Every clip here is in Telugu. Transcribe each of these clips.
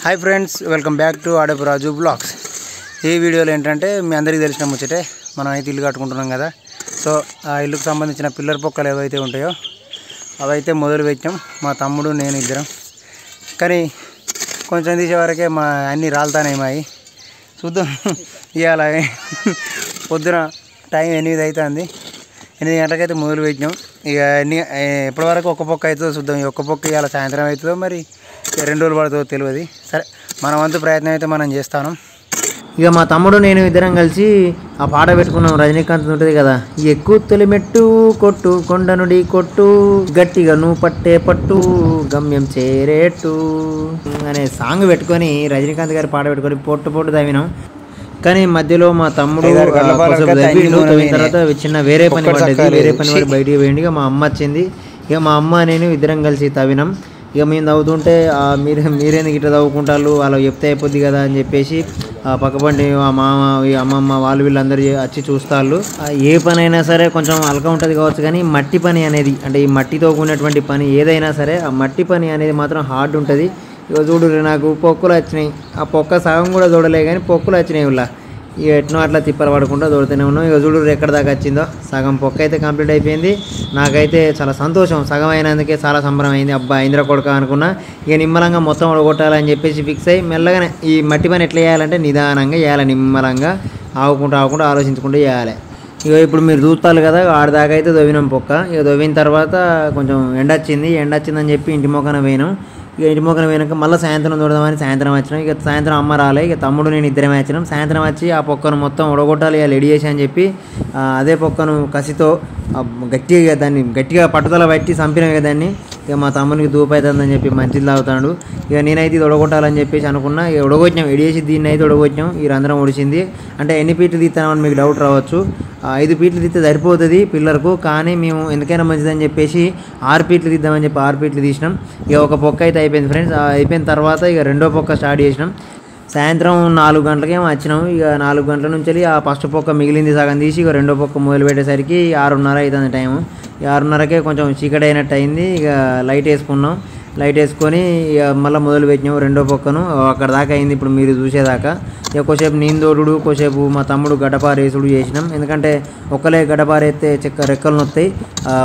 Hi friends, welcome back to Adapu Raju blogs. ఈ వీడియోలో ఏంటంటే మీ అందరికీ తెలిసిన ముచ్చటే, మనం అయితే ఇల్లు కట్టుకుంటున్నాం కదా. సో ఆ ఇల్లుకు సంబంధించిన పిల్లర్ పొక్కలు ఏవైతే ఉంటాయో అవైతే మొదలు పెట్టాం. మా తమ్ముడు నేను ఇద్దరం. కానీ కొంచెం తీసే వరకే మా అన్నీ రాలుతానే మాయి. చూద్దాం. ఇవాళ పొద్దున టైం 8 అవుతుంది. 8 గంటలకైతే మొదలు పెట్టినాం. ఇక ఎప్పటి వరకు ఒక్క పొక్క అవుతుందో చూద్దాం. ఈ ఒక్క పొక్క ఇవాళ సాయంత్రం అవుతుందో మరి 2 రోజులు పడుతుందో తెలియదు. సరే, మన వంతు ప్రయత్నం అయితే మనం చేస్తాను. ఇక మా తమ్ముడు నేను ఇద్దరం కలిసి ఆ పాట పెట్టుకున్నాం. రజనీకాంత్ ఉంటుంది కదా, ఎక్కువ తొలిమెట్టు కొట్టు కొండనుడి కొట్టు గట్టిగా నువ్వు పట్టే పట్టు గమ్యం చేరేట్టు అనే సాంగ్ పెట్టుకొని రజనీకాంత్ గారి పాట పెట్టుకొని పొట్టు తవ్వినాం. కానీ మధ్యలో మా తమ్ముడు తర్వాత చిన్న వేరే పని పడ్డది. వేరే పని పడి బయటికి పోయింది. ఇక మా అమ్మ వచ్చింది. ఇక మా అమ్మ నేను ఇద్దరం కలిసి తవ్వినాం. ఇక మేము తవ్వుతుంటే మీరేందుకు ఇట్లా తవ్వుకుంటారు, వాళ్ళు చెప్తే అయిపోద్ది కదా అని చెప్పేసి పక్కపండి మా మామ అమ్మమ్మ వాళ్ళు వీళ్ళందరూ వచ్చి చూస్తారు. ఏ పని అయినా సరే కొంచెం అలక ఉంటుంది కావచ్చు, కానీ మట్టి పని అనేది, అంటే ఈ మట్టితో కూడినటువంటి పని ఏదైనా సరే ఆ మట్టి పని అనేది మాత్రం హార్డ్ ఉంటుంది. ఇక చూడు, నాకు పొక్కులు వచ్చినాయి. ఆ పొక్క సగం కూడా చూడలే, కానీ పొక్కులు వచ్చినాయి. ఇలా ఇక ఎట్నో అట్లా తిప్పలు పడకుండా దొరుకుతూనే ఉన్నాం. ఇక చూడు ఎక్కడ దాకా వచ్చిందో. సగం పొక్క అయితే కంప్లీట్ అయిపోయింది. నాకైతే చాలా సంతోషం. సగం అయినందుకే చాలా సంబరం అయింది. అబ్బా ఇంద్ర కొడుక అనుకున్నా. ఇక నిమ్మలంగా మొత్తం ఉడగొట్టాలని చెప్పేసి ఫిక్స్ అయ్యి మెల్లగానే ఈ మట్టి పని ఎట్లా చేయాలంటే నిదానంగా చేయాలి, నిమ్మలంగా ఆవుకుంటూ ఆలోచించుకుంటూ చేయాలి. ఇక ఇప్పుడు మీరు చూస్తారు కదా, ఆడదాకా అయితే దొవ్వినాం పొక్క. ఇక దొవ్విన తర్వాత కొంచెం ఎండ వచ్చిందని చెప్పి ఇంటి మొక్కన పోయినాం. ఇక ఇంటి మొక్కన పోయినాక మళ్ళీ సాయంత్రం చూడదామని సాయంత్రం వచ్చినాం. ఇక సాయంత్రం అమ్మ రాలే. ఇక తమ్ముడు నేను ఇద్దరమే వచ్చినాం. సాయంత్రం వచ్చి ఆ పొక్కను మొత్తం ఉడగొట్టాలి, ఇక రెడీ చేసి అని చెప్పి అదే పొక్కను కసితో గట్టిగా పట్టుదల పట్టి చంపినాం కదా దాన్ని. ఇక మా తమ్మునికి దూపు అవుతుందని చెప్పి మంచిది తాగుతాడు. ఇక నేనైతే ఇది ఉడగొట్టాలని చెప్పేసి అనుకున్నా. ఇక ఉడగొచ్చినాం, ఎడియేసి దీన్ని అయితే ఉడగొచ్చినాం. ఈ రంధ్రం ఒడిచింది. అంటే ఎన్ని ఫీట్లు తీస్తామని మీకు డౌట్ రావచ్చు. 5 ఫీట్లు తీస్తే సరిపోతుంది పిల్లర్కు, కానీ మేము ఎందుకైనా మంచిదని చెప్పేసి 6 ఫీట్లు తీద్దామని చెప్పి 6 ఫీట్లు తీసినాం. ఇక ఒక పొక్క అయితే అయిపోయింది ఫ్రెండ్స్. అయిపోయిన తర్వాత ఇక రెండో పొక్క స్టార్ట్ చేసినాం. సాయంత్రం 4 గంటలకేమో వచ్చినాం. ఇక 4 గంటల నుంచి ఆ ఫస్ట్ పొక్క మిగిలింది సగం తీసి ఇక రెండో పొక్క మొదలు పెట్టేసరికి 6:30 అవుతుంది టైము. 6:30కే కొంచెం చీకటి అయినట్టు అయింది. ఇక లైట్ వేసుకొని ఇక మళ్ళీ మొదలు పెట్టినాము రెండో పొక్కను. అక్కడ దాకా అయింది ఇప్పుడు మీరు చూసేదాకా. ఇక కొద్దిసేపు నీందోడు, కొద్దిసేపు మా తమ్ముడు గడ్డపారేసుడు చేసినాం. ఎందుకంటే ఒక్కలే గడ్డపారేస్తే రెక్కలు నొత్తాయి.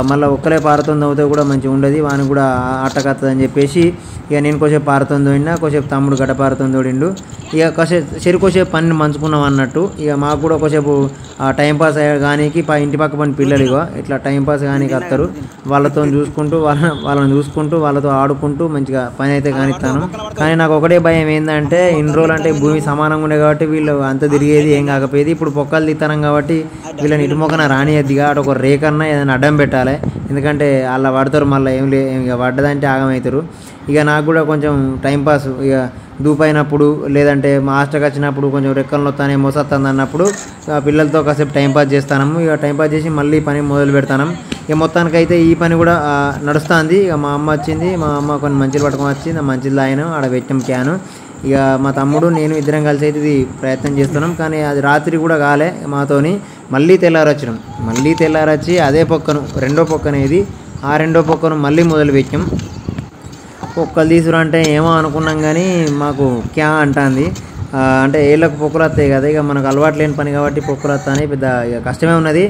మళ్ళీ ఒక్కలే పారుతుంది అవుతే కూడా మంచిగా ఉండదు, వానికి కూడా ఆటకత్తది అని చెప్పేసి ఇక నేను కొద్దిసేపు పారుతుంది తోడినా, కొద్దిసేపు తమ్ముడు గడ్డపారుతుంది తోడిండు. ఇక కొద్దిసేపు పని మంచుకున్నాం అన్నట్టు. ఇక మాకు కూడా కొద్దిసేపు టైంపాస్ కానీ ఇంటి పక్క పని పిల్లలు ఇక ఇట్లా టైంపాస్ కానీ వస్తారు. వాళ్ళని చూసుకుంటూ వాళ్ళతో ఆడుకుంటూ మంచిగా పని అయితే కానిస్తాను. కానీ నాకు ఒకటే భయం ఏంటంటే, ఇన్ని రోజులు అంటే భూమి సమానంగా ఉండే కాబట్టి వీళ్ళు అంత తిరిగేది ఏం కాకపోయేది. ఇప్పుడు పొక్కలు తీస్తానం కాబట్టి వీళ్ళని ఇటు మొక్కన రానియద్దిగా అటు ఒక రేకన్నా ఏదైనా అడ్డం పెట్టాలి. ఎందుకంటే అలా పడతారు, మళ్ళీ ఇక పడ్డదంటే ఆగమవుతారు. ఇక నాకు కూడా కొంచెం టైంపాస్, ఇక దూపైనప్పుడు లేదంటే మా హాస్టల్కి వచ్చినప్పుడు కొంచెం రెక్కలు నొత్తానే మోసొస్తుంది అన్నప్పుడు పిల్లలతో కాసేపు టైంపాస్ చేస్తాము. ఇక టైంపాస్ చేసి మళ్ళీ పని మొదలు పెడతాను. ఇక మొత్తానికైతే ఈ పని కూడా నడుస్తుంది. ఇక మా అమ్మ వచ్చింది. మా అమ్మ కొన్ని మంచిలు పట్టుకొని వచ్చింది. మంచిలు తాగిన ఆడ పెట్టాం క్యాను. ఇక మా తమ్ముడు నేను ఇద్దరం కలిసి అయితే ఇది ప్రయత్నం చేస్తున్నాం. కానీ అది రాత్రి కూడా కాలే మాతోని. మళ్ళీ తెల్లారొచ్చి అదే పొక్కను, రెండో పొక్కనేది, ఆ రెండో పొక్కను మళ్ళీ మొదలు పెట్టాం. పొక్కలు తీసుకురా అంటే ఏమో అనుకున్నాం, కానీ మాకు క్యా అంటుంది. అంటే ఏళ్ళకు పొక్కులు వస్తాయి కదా, ఇక మనకు అలవాటు లేని పని కాబట్టి పొక్కులు వస్తాయి, పెద్ద ఇక కష్టమే ఉన్నది.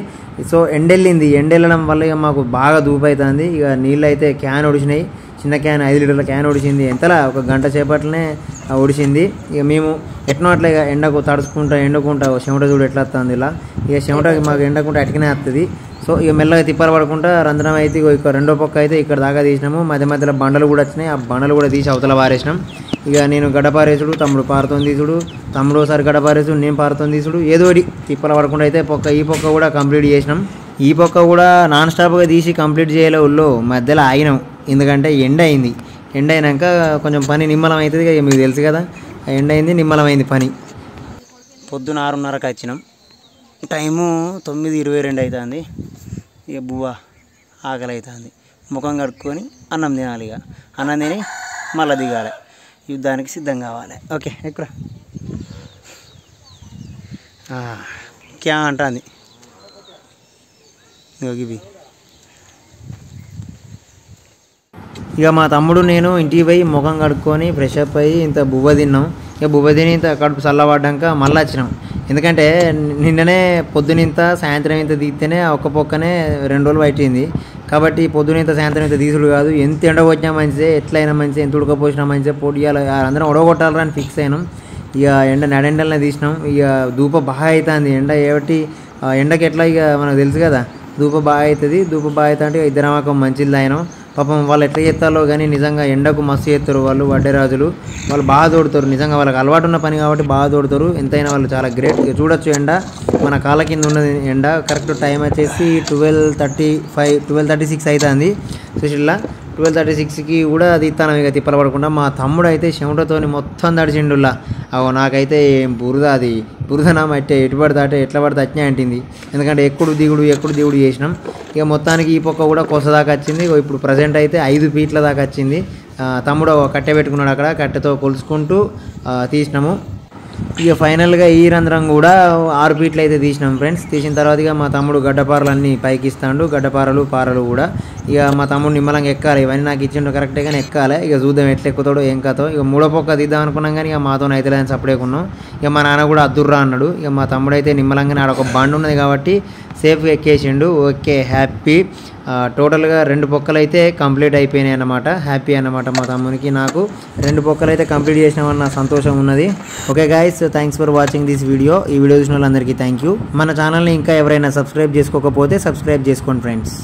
సో ఎండెళ్ళడం వల్ల ఇక మాకు బాగా దూపు అవుతుంది. ఇక నీళ్ళు అయితే క్యాన్ ఒడిచినాయి. చిన్న క్యాన్ 5 లీటర్ల క్యాన్ ఒడిచింది. ఎంతలా ఒక గంట సేపట్లనే ఒడిచింది. ఇక మేము ఎట్నో అట్లా ఇక ఎండకు ఎండుకుంటా చెమట చూడు ఎట్లా వస్తుంది. ఇలా ఇక చెమట మాకు ఎండకుంటే అటుకనే వస్తుంది. సో ఇక మెల్లగా తిప్పలు పడకుండా రంధ్రం అయితే ఇక రెండో పక్క అయితే ఇక్కడ దాకా తీసినాము. మధ్యలో బండలు కూడా వచ్చినాయి. ఆ బండలు కూడా తీసి అవతల పారేసినాం. ఇక నేను గడ్డపారేసుడు, తమ్ముడు పారుతోని తీసుడు, తమ్ముడు ఒకసారి గడ్డపారేసుడు, నేను పారుతోని తీసుడు, ఏదోటి తిప్పలు పడకుండా అయితే ఈ పొక్క కూడా కంప్లీట్ చేసినాం. ఈ పొక్క కూడా నాన్ స్టాప్గా తీసి కంప్లీట్ చేయలే ఊళ్ళో మధ్యలో ఆగినాం. ఎందుకంటే ఎండ అయింది. ఎండ అయినాక కొంచెం పని నిమ్మలం అవుతుంది కదా, మీకు తెలుసు కదా. ఎండ అయింది, నిమ్మలమైంది పని. పొద్దున 6:30కి వచ్చినాం. టైము 9:22 అవుతుంది. ఇక బువ్వ ఆకలి అవుతుంది. ముఖం కడుక్కొని అన్నం తినాలి. ఇక అన్నం తిని మళ్ళీ దిగాలి, యుద్ధానికి సిద్ధం కావాలి. ఓకే, ఎక్కువ క్యా అంటుంది ఇవి. ఇక మా తమ్ముడు నేను ఇంటికి పోయి ముఖం కడుక్కొని ఫ్రెష్ అప్ అయ్యి ఇంత బువ్వ తిన్నాం. ఇక బువ్వ తిని ఇంత కడుపు చల్లబడ్డాక మళ్ళీ వచ్చినాం. ఎందుకంటే నిన్ననే పొద్దునింత సాయంత్రం ఇంత తీస్తేనే ఒక్క పొక్కనే 2 రోజులు పట్టింది. కాబట్టి పొద్దునింత సాయంత్రం ఇంత తీసుడు కాదు, ఎంత ఎండ వచ్చినా మంచిదే, ఎట్లయినా మంచిదే, ఎంత ఉడకపోసినా మంచిదే, పోటీయాలి అందరం ఉడగొట్టాలరా అని ఫిక్స్ అయినాం. ఇక నడెండలనే తీసినాం. ఇక ధూప బాగా అవుతుంది ఎండ ఏబట్టి ఎండకి ఎట్లా ఇక మనకు తెలుసు కదా, ధూప బాగా అవుతుంది. ధూప బాగా అవుతా అంటే ఇద్దరం ఒక మంచిది అయినాం. పాపం వాళ్ళు ఎట్లా చేస్తారో కానీ నిజంగా ఎండకు మస్తు చేస్తారు వాళ్ళు వడ్డేరాజులు. వాళ్ళు బాగా తోడుతారు, నిజంగా వాళ్ళకి అలవాటు ఉన్న పని కాబట్టి బాగా తోడుతారు. ఎంతైనా వాళ్ళు చాలా గ్రేట్. చూడొచ్చు ఎండ మన కాళ్ళ కింద ఉన్నది ఎండ. కరెక్ట్ టైం వచ్చేసి 12:36 అవుతుంది. సుశీల్లా 12:36కి కూడా తీస్తాను ఇక తిప్పల పడకుండా. మా తమ్ముడు అయితే చెమటతోని మొత్తం తడిచిండుల్లా. అవు నాకైతే బురదనా మట్టే ఎటు పడితే అటే ఎట్లా పడితే అట్నే అంటింది. ఎందుకంటే ఎప్పుడు దిగుడు చేసినాం. ఇక మొత్తానికి ఈ పొక్క కూడా కొస దాకా వచ్చింది. ఇప్పుడు ప్రజెంట్ అయితే 5 ఫీట్ల దాకా వచ్చింది. తమ్ముడు కట్టె పెట్టుకున్నాడు, అక్కడ కట్టెతో కొలుసుకుంటూ తీసినాము. ఇక ఫైనల్గా ఈ రంధ్రం కూడా 6 ఫీట్లు అయితే తీసినాం ఫ్రెండ్స్. తీసిన తర్వాత ఇక మా తమ్ముడు గడ్డపారలు అన్నీ పైకి ఇస్తాడు, గడ్డపారలు పారలు కూడా. ఇక మా తమ్ముడు నిమ్మలంగా ఎక్కాలి, ఇవన్నీ నాకు ఇచ్చిండు కరెక్టే కానీ ఎక్కాలి. ఇక చూద్దాం ఎట్లా ఎక్కుతాడో ఏం కథో. ఇక 3వ పొక్క తీద్దాం అనుకున్నాం కానీ ఇక మాతో అయితే లేదని సపడేకున్నాం. ఇక మా నాన్న కూడా అద్దుర్రా అన్నాడు. ఇక మా తమ్ముడు అయితే నిమ్మలంగానే ఆడ ఒక బండి ఉన్నది కాబట్టి సేఫ్గా ఎక్కేసిండు. Okay, happy. టోటల్గా 2 పొక్కలు అయితే కంప్లీట్ అయిపోయినాయి అన్నమాట. హ్యాపీ అన్నమాట మా తమ్మునికి నాకు 2 పొక్కలు అయితే కంప్లీట్ చేసినామన్న సంతోషం ఉన్నది. Okay guys, thanks for watching this video. ఈ వీడియో చూసిన వాళ్ళందరికీ థ్యాంక్ యూ. మన ఛానల్ని ఇంకా ఎవరైనా సబ్స్క్రైబ్ చేసుకోకపోతే సబ్స్క్రైబ్ చేసుకోండి ఫ్రెండ్స్.